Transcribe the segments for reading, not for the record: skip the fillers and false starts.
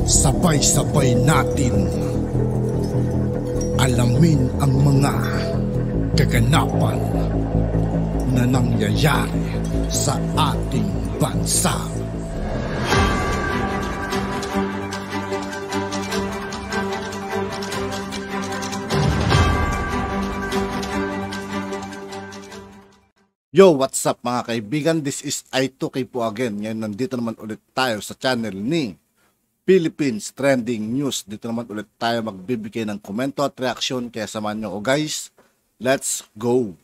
Sabay-sabay natin alamin ang mga kaganapan na nangyayari sa ating bansa. Yo, what's up mga kaibigan? This is I2K po again. Ngayon nandito naman ulit tayo sa channel ni Philippines Trending News. Dito naman ulit tayo magbibigay ng komento at reaksyon. Kaya samahan nyo ko guys. Let's go!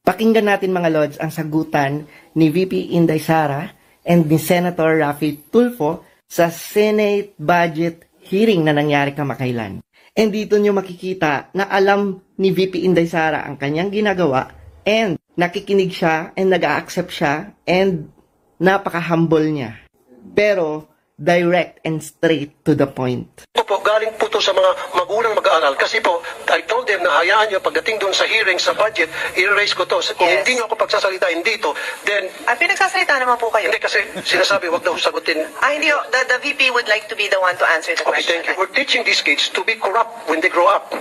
Pakinggan natin mga Lods ang sagutan ni VP Inday Sara and ni Senator Raffy Tulfo sa Senate budget hearing na nangyari kamakailan. And dito nyo makikita na alam ni VP Inday Sara ang kanyang ginagawa and nakikinig siya and nag-a-accept siya and napaka-humble niya. Pero direct and straight to the point. Po, galing po to sa mga magulang mag-aaral kasi po, I told them na hayaan nyo pagdating doon sa hearing sa budget, i-raise ko to. Kung hindi nyo ako pagsasalitain dito, then... pinagsasalita naman po kayo. Hindi kasi sinasabi, wag daw sagutin. Hindi, the VP would like to be the one to answer the question. Okay, thank you. We're teaching these kids to be corrupt when they grow up.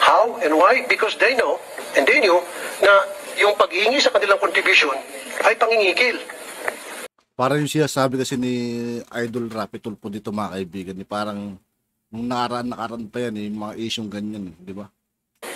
How and why? Because they know, and they knew, na yung paghingi sa kanilang contribution ay pangingikil. Parang yung sinasabi kasi ni Idol Raffy Tulfo dito mga kaibigan, ni parang nung nakaraan pa yan, yung mga isyong ganyan, di ba?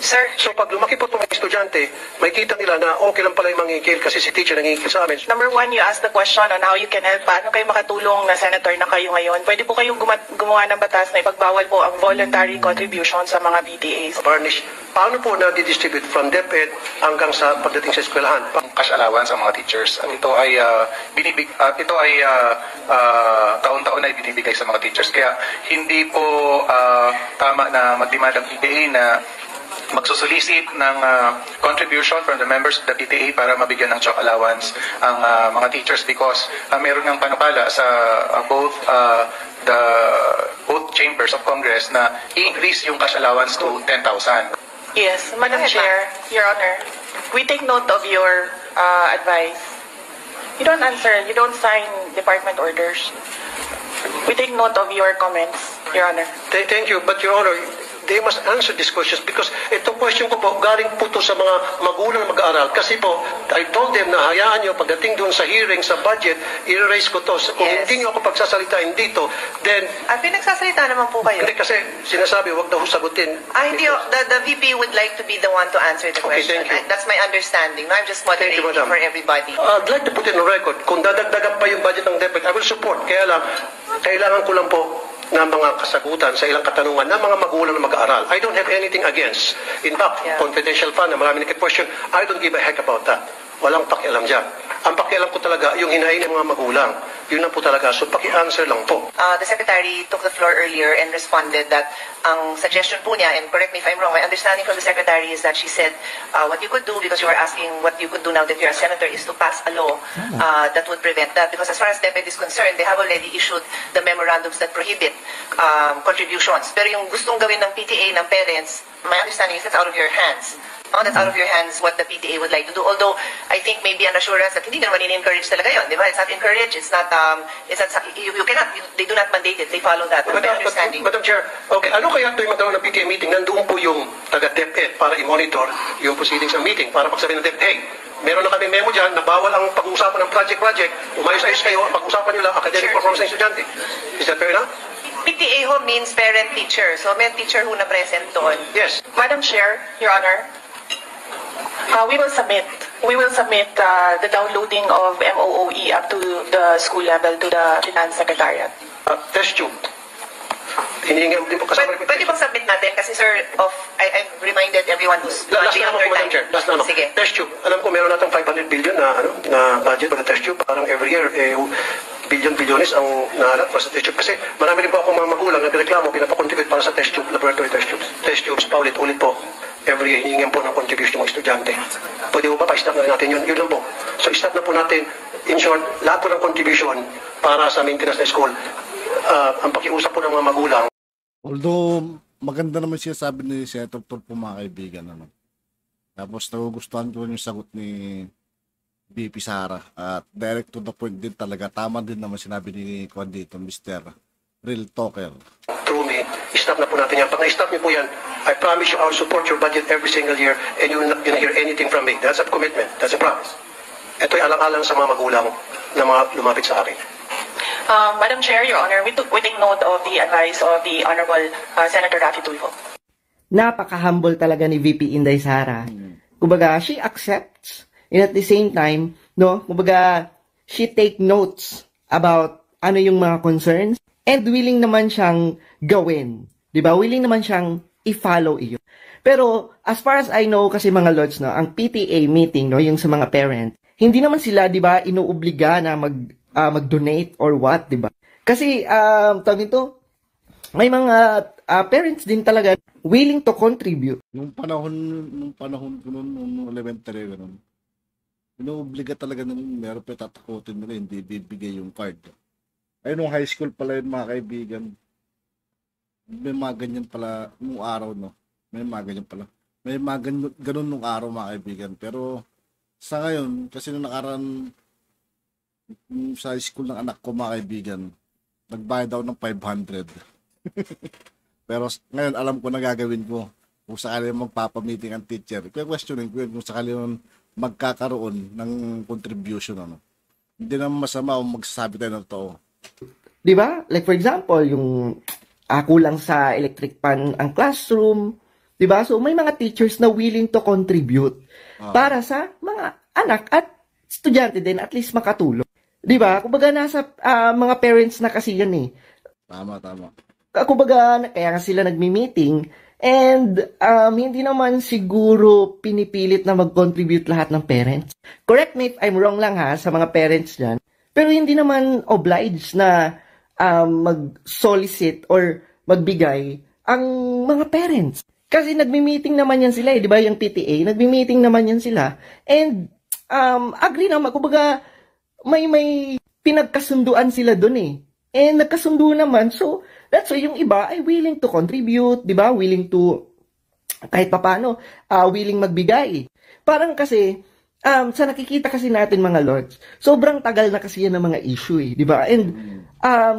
Sir, so pag lumaki po itong mga estudyante, may kita nila na okay lang pala yung mangingikil kasi si teacher nangingikil sa amin. number one, you asked the question on how you can help. Paano kayo makatulong na senator na kayo ngayon? Pwede po kayong gumawa ng batas na ipagbawal po ang voluntary contribution sa mga PTAs. Varnish, paano po na-distribute from DepEd hanggang sa pagdating sa eskwelahan? Cash allowance ang mga teachers. At ito ay taon-taon na ibinibigay sa mga teachers. Kaya hindi po tama na magdemand ang PTA na magsusolicit ng contribution from the members of the PTA para mabigyan ng chalk allowance ang mga teachers because meron ng panukala sa both chambers of Congress na i-increase yung cash allowance to 10,000. Yes, Madam Chair, Your Honor, we take note of your advice. You don't answer, you don't sign department orders. We take note of your comments, Your Honor. Thank you, but Your Honor, they must answer these questions because itong question ko po, galing po to sa mga magulang na mag-aaral. Kasi po, I told them na hayaan nyo pagdating doon sa hearing, sa budget, i-raise ko to. Kung hindi nyo ako pagsasalitain dito, then... pinagsasalita naman po kayo. Hindi kasi sinasabi, wag daw sagutin. Hindi, the VP would like to be the one to answer the question. Thank you. That's my understanding. No, I'm just moderating for everybody. I'd like to put in a record, kung dadagdagan pa yung budget ng DepEd, I will support. Kaya lang, kailangan ko lang po ng mga kasagutan sa ilang katanungan ng mga magulang na mag-aaral. I don't have anything against. In fact, confidential pa na marami nag-question, I don't give a heck about that. Walang pakialam dyan. Ang pakialam ko talaga, yung hinahin ng mga magulang. Yun lang po talaga. So, paki-answer lang po. The Secretary took the floor earlier and responded that ang suggestion po niya, and correct me if I'm wrong, my understanding from the Secretary is that she said what you could do, because you were asking what you could do now that you're a senator, is to pass a law that would prevent that. Because as far as DepEd is concerned, they have already issued the memorandums that prohibit contributions. Pero yung gustong gawin ng PTA, ng parents, my understanding is that's out of your hands. That's out of your hands what the PTA would like to do. Although, I think maybe an assurance that hindi naman in-encourage talaga yun. Di ba? It's not encouraged. It's not, you cannot, they do not mandate it. They follow that. That's my understanding. Madam Chair, okay, ano kaya tuwing magkaroon ng PTA meeting, nandoon po yung taga-DepEd para i-monitor yung proceedings ng meeting, para pagsabihin ng DepEd, hey, meron na kami memo dyan na bawal ang pag-uusapan ng project, umayos-ayos kayo, pag-usapan nyo lang academic performance ng estudyante. Is that fair enough? PTA ho means parent-teacher. So, may teacher who na-present doon. Yes. Madam Chair, Your Honor, we will submit the downloading of MOOE up to the school level to the Finance Secretariat. Test tube. Hinihingi din po kasama. Pwede bang submit natin? Kasi sir, I've reminded everyone who's last na naman po, Madam Chair. Last na naman. Sige. Test tube. Alam ko meron natang 500 billion na budget para test tube. Parang every year, billion-bilyones ang nahanap para sa test tube. Kasi marami rin po akong mga magulang na reklamo, pinapakontribute para sa test tube, laboratory test tubes. Test tubes, paulit-ulit po. Every year, hihingin po ng contribution ng estudyante. Pwede po ba pa-stop na natin yun? Yun lang po. So, stop na po natin. In short, lahat po ng contribution para sa maintenance ng school. Ang pakiusap po ng mga magulang. Although, maganda naman siya sabi ni Senator Tulfo mga kaibigan. Tapos, nagugustuhan ko yung sagot ni VP Sara. At direct to the point din talaga. Tama din naman sinabi ni Kwan dito, Mr. Real Talker. Through me, stop na po natin yan. Pag na-stop niyo po yan, I promise you I'll support your budget every single year and you will not gonna hear anything from me. That's a commitment. That's a promise. Ito'y alang-alang sa mga magulang na mga lumapit sa akin. Madam Chair, Your Honor, we take note of the advice of the Honorable Senator Raffy Tulfo. Napaka-humble talaga ni VP Inday Sara. Kumbaga, she accepts and at the same time, no, kumbaga, she take notes about ano yung mga concerns and willing naman siyang gawin. 'Di ba? Willing naman siyang i-follow iyon. Pero as far as I know kasi mga lods, no, ang PTA meeting, no, yung sa mga parents, hindi naman sila, 'di ba, inuobliga na mag-donate or what, 'di ba? Kasi tawag nito, may mga parents din talaga willing to contribute. Nung panahon ko nung elementary ganun. Inuobliga talaga nung meron pa tatakutin nila, hindi bibigay yung card. Ay, nung high school pala yun, mga kaibigan. May mga ganyan pala nung araw, no? May mga ganyan pala. May mga ganun nung araw, mga kaibigan. Pero sa ngayon, kasi nung nakaraan sa high school ng anak ko, mga kaibigan, nagbayad daw ng 500. Pero ngayon, alam ko na gagawin ko. Kung sakali magpapamiting ang teacher, kaya questioning ko yun kung sakali yun magkakaroon ng contribution, ano. Hindi naman masama kung magsasabi tayo ng totoo. 'Di ba? Like for example, yung kulang sa electric pan ang classroom, 'di ba? So may mga teachers na willing to contribute para sa mga anak at estudyante din at least makatulong. 'Di ba? Kumbaga nasa mga parents na kasi 'yan eh. Tama. Kumbaga kaya nga sila nagmi-meeting and hindi naman siguro pinipilit na mag-contribute lahat ng parents. Correct me if I'm wrong lang ha sa mga parents diyan. Pero hindi naman obliged na mag-solicit or magbigay ang mga parents. Kasi nagmi-meeting naman yan sila, di ba? Yung PTA, nagmi-meeting naman yan sila. And agree naman, kumbaga may pinagkasunduan sila dun eh. And nagkasundo naman, so that's why yung iba ay willing to contribute, di ba? Willing to, kahit papano, willing magbigay. Parang kasi, sa nakikita kasi natin mga lords, sobrang tagal na kasi yan ng mga issue eh, di ba? And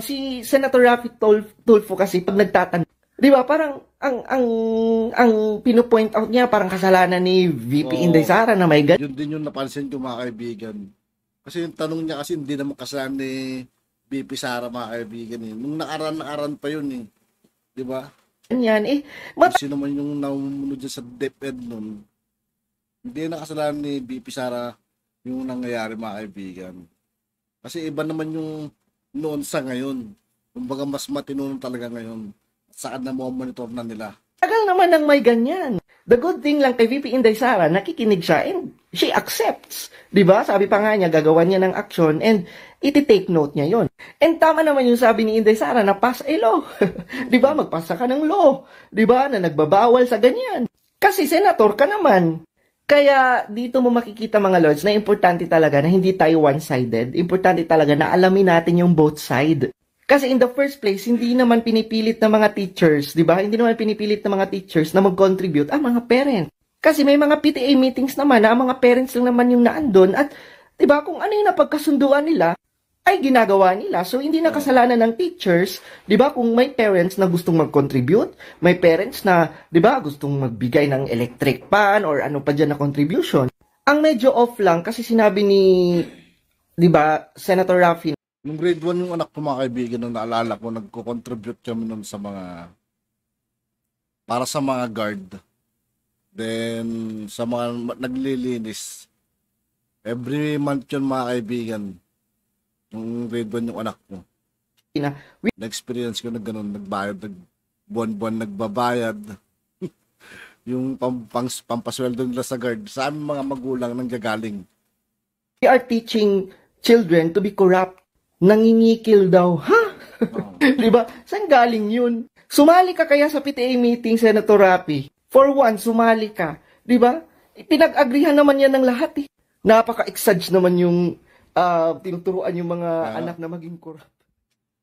si Senator Raffy Tulfo kasi pag nagtatanong, di ba, parang ang pino-point out niya parang kasalanan ni VP Inday Sara na may ganyan. Yun din yung napansin ko, mga kaibigan. Kasi yung tanong niya kasi hindi naman kasalanan ni VP Sara, mga kaibigan eh. Nung nakaraan pa yun eh. Di ba? Yan eh. Sino man yung namunod dyan sa DepEd nun, hindi na kasalanan ni VP Sara yung nangyayari, mga kaibigan. Kasi iba naman yung noon sa ngayon. Kumbaga mas matino talaga ngayon. Saan na monitor na nila. Tagal naman nang may ganyan. The good thing lang kay VP Inday Sara, nakikinig siya and she accepts. Diba? Sabi pa nga niya, gagawa niya ng action and iti-take note niya yon. And tama naman yung sabi ni Inday Sara na pass a law. Diba? Magpasa ka ng law. Diba? Na nagbabawal sa ganyan. Kasi senator ka naman. Kaya dito mo makikita mga lords na importante talaga na hindi tayo one-sided. Importante talaga na alamin natin yung both side. Kasi in the first place, hindi naman pinipilit ng mga teachers, di ba? Hindi naman pinipilit ng mga teachers na mag-contribute ang mga parents. Kasi may mga PTA meetings naman na ang mga parents lang naman yung naandun at di ba kung ano yung napagkasunduan nila, ay ginagawa nila. So, hindi na kasalanan ng teachers, di ba, kung may parents na gustong mag-contribute, may parents na, di ba, gustong magbigay ng electric pan or ano pa dyan na contribution. Ang medyo off lang kasi sinabi ni, di ba, Senator Raffy, nung grade 1 yung anak ko, mga kaibigan, nung naalala ko, nagko-contribute kami nun sa mga, para sa mga guard, then sa mga naglilinis. Every month yun, mga kaibigan. Nung grade 1 yung anak ko. Na-experience ko na ganun, nagbayad, buwan-buwan nagbabayad. Yung pampasweldo nila sa guard, sa aming mga magulang nanggagaling. We are teaching children to be corrupt. Nangingikil daw. Ha? Diba? Saan galing yun? Sumali ka kaya sa PTA meeting, Senator Raffy? For one, sumali ka. Diba? Pinag-agrihan naman yan ng lahat eh. Napaka-exage naman yung tinuturuan yung mga anak na maging corrupt.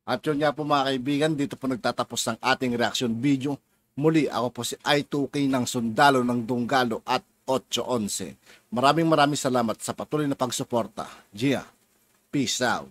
At yun nga po, mga kaibigan, dito po nagtatapos ang ating reaction video. Muli, ako po si I2K ng Sundalo ng Dunggalo at 811. Maraming salamat sa patuloy na pagsuporta. Gia, peace out.